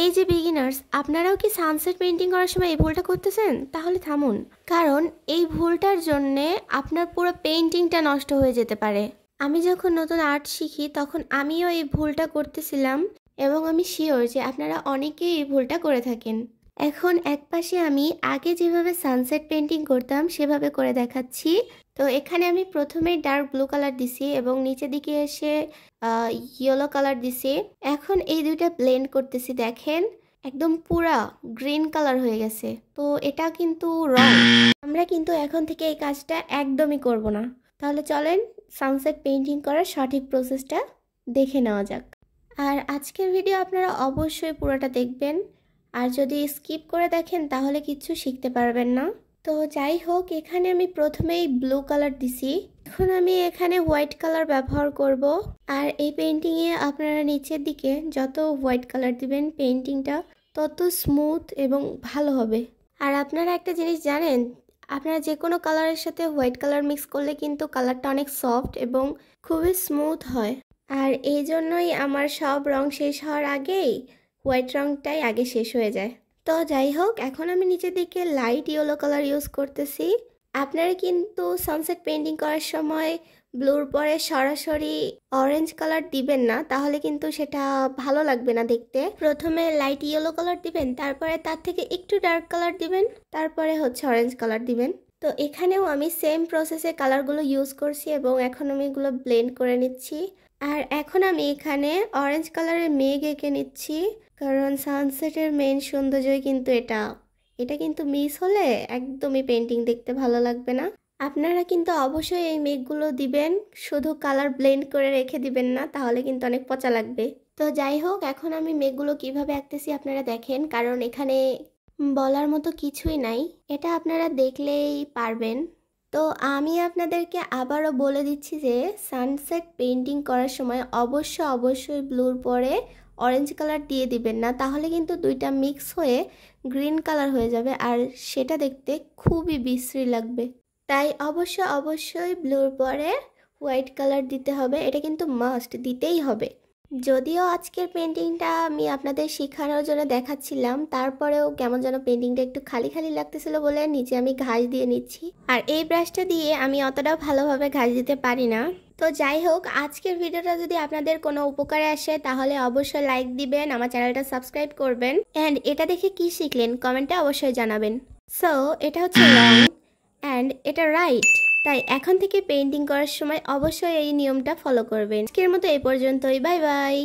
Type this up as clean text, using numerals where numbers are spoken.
এই যে বিগিনার্স, আপনারাও কি সানসেট পেইন্টিং করার সময় এই ভুলটা করতেছেন? তাহলে থামুন, কারণ এই ভুলটার জন্যে আপনার পুরো পেইন্টিংটা নষ্ট হয়ে যেতে পারে। আমি যখন নতুন আর্ট শিখি তখন আমিও এই ভুলটা করতেছিলাম এবং আমি শিওর যে আপনারা অনেকেই এই ভুলটা করে থাকেন। এখন একপাশে আমি আগে যেভাবে সানসেট পেইন্টিং করতাম সেভাবে করে দেখাচ্ছি। তো এখানে আমি প্রথমে ডার্ক ব্লু কালার দিছি এবং নিচের দিকে এসে ইয়েলো কালার দিছি। এখন এই দুইটা ব্লেন্ড করতেছি, দেখেন একদম পুরা গ্রিন কালার হয়ে গেছে। তো এটা কিন্তু রং, আমরা কিন্তু এখন থেকে এই কাজটা একদমই করব না। তাহলে চলেন সানসেট পেইন্টিং করার সঠিক প্রসেসটা দেখে নেওয়া যাক। আর আজকের ভিডিও আপনারা অবশ্যই পুরোটা দেখবেন, আর যদি স্কিপ করে দেখেন তাহলে কিছু শিখতে পারবেন না। তো যাই হোক, এখানে আমি প্রথমেই ব্লু কালার দিছি। এখন আমি এখানে হোয়াইট কালার ব্যবহার করব। আর এই পেইন্টিংয়ে আপনারা নিচের দিকে যত হোয়াইট কালার দিবেন পেইন্টিংটা তত স্মুথ এবং ভালো হবে। আর আপনারা একটা জিনিস জানেন, আপনারা যে কোনো কালারের সাথে হোয়াইট কালার মিক্স করলে কিন্তু কালারটা অনেক সফট এবং খুবই স্মুথ হয়। আর এই জন্যই আমার সব রং শেষ হওয়ার আগেই হোয়াইট রংটাই আগে শেষ হয়ে যায়। তো যাই হোক, এখন আমি নিচের দিকে লাইট ইয়েলো কালার ইউজ করতেছি। আপনারা কিন্তু সানসেট পেইন্টিং করার সময় ব্লুর পরে সরাসরি অরেঞ্জ কালার দিবেন না, তাহলে কিন্তু সেটা ভালো লাগবে না দেখতে। প্রথমে লাইট ইয়েলো কালার দিবেন, তারপরে তার থেকে একটু ডার্ক কালার দিবেন, তারপরে হচ্ছে অরেঞ্জ কালার দিবেন। তো এখানেও আমি সেম প্রসেসে কালারগুলো ইউজ করছি এবং এখন আমি এগুলো ব্লেন্ড করে নিচ্ছি। আর এখন আমি এখানে অরেঞ্জ কালারের মেঘ এঁকে নিচ্ছি, কারণ সানসেটের মেইন সৌন্দর্যই কিন্তু এটা কিন্তু মিস হলে একদমই পেইন্টিং দেখতে ভালো লাগবে না। আপনারা কিন্তু অবশ্যই এই মেঘগুলো দিবেন, শুধু কালার ব্লেন্ড করে রেখে দিবেন না, তাহলে কিন্তু অনেক পচা লাগবে। তো যাই হোক, এখন আমি মেঘগুলো কিভাবে আঁকতেছি আপনারা দেখেন, কারণ এখানে বলার মতো কিছুই নাই, এটা আপনারা দেখলেই পারবেন। তো আমি আপনাদেরকে আবারও বলে দিচ্ছি যে সানসেট পেইন্টিং করার সময় অবশ্যই ব্লুর পরে অরেঞ্জ কালার দিয়ে দিবেন না, তাহলে কিন্তু দুইটা মিক্স হয়ে গ্রিন কালার হয়ে যাবে আর সেটা দেখতে খুবই বিশ্রী লাগবে। তাই অবশ্যই ব্লুর পরে হোয়াইট কালার দিতে হবে, এটা কিন্তু মাস্ট দিতেই হবে। যদিও আজকের পেইন্টিংটা আমি আপনাদের শেখানোর জন্য দেখাচ্ছিলাম, তারপরেও কেমন যেন পেইন্টিংটা একটু খালি খালি লাগতেছিল বলে নিচে আমি ঘাস দিয়ে নিচ্ছি। আর এই ব্রাশটা দিয়ে আমি অতটাও ভালোভাবে ঘাস দিতে পারি না। তো যাই হোক, আজকের ভিডিওটা যদি আপনাদের কোনো উপকারে আসে তাহলে অবশ্যই লাইক দিবেন, আমার চ্যানেলটা সাবস্ক্রাইব করবেন, অ্যান্ড এটা দেখে কি শিখলেন কমেন্টে অবশ্যই জানাবেন। সো এটা হচ্ছে রং অ্যান্ড এটা রাইট, তাই এখন থেকে পেইন্টিং করার সময় অবশ্যই এই নিয়মটা ফলো করবেন। আজকের মতো এই পর্যন্তই, বাই বাই।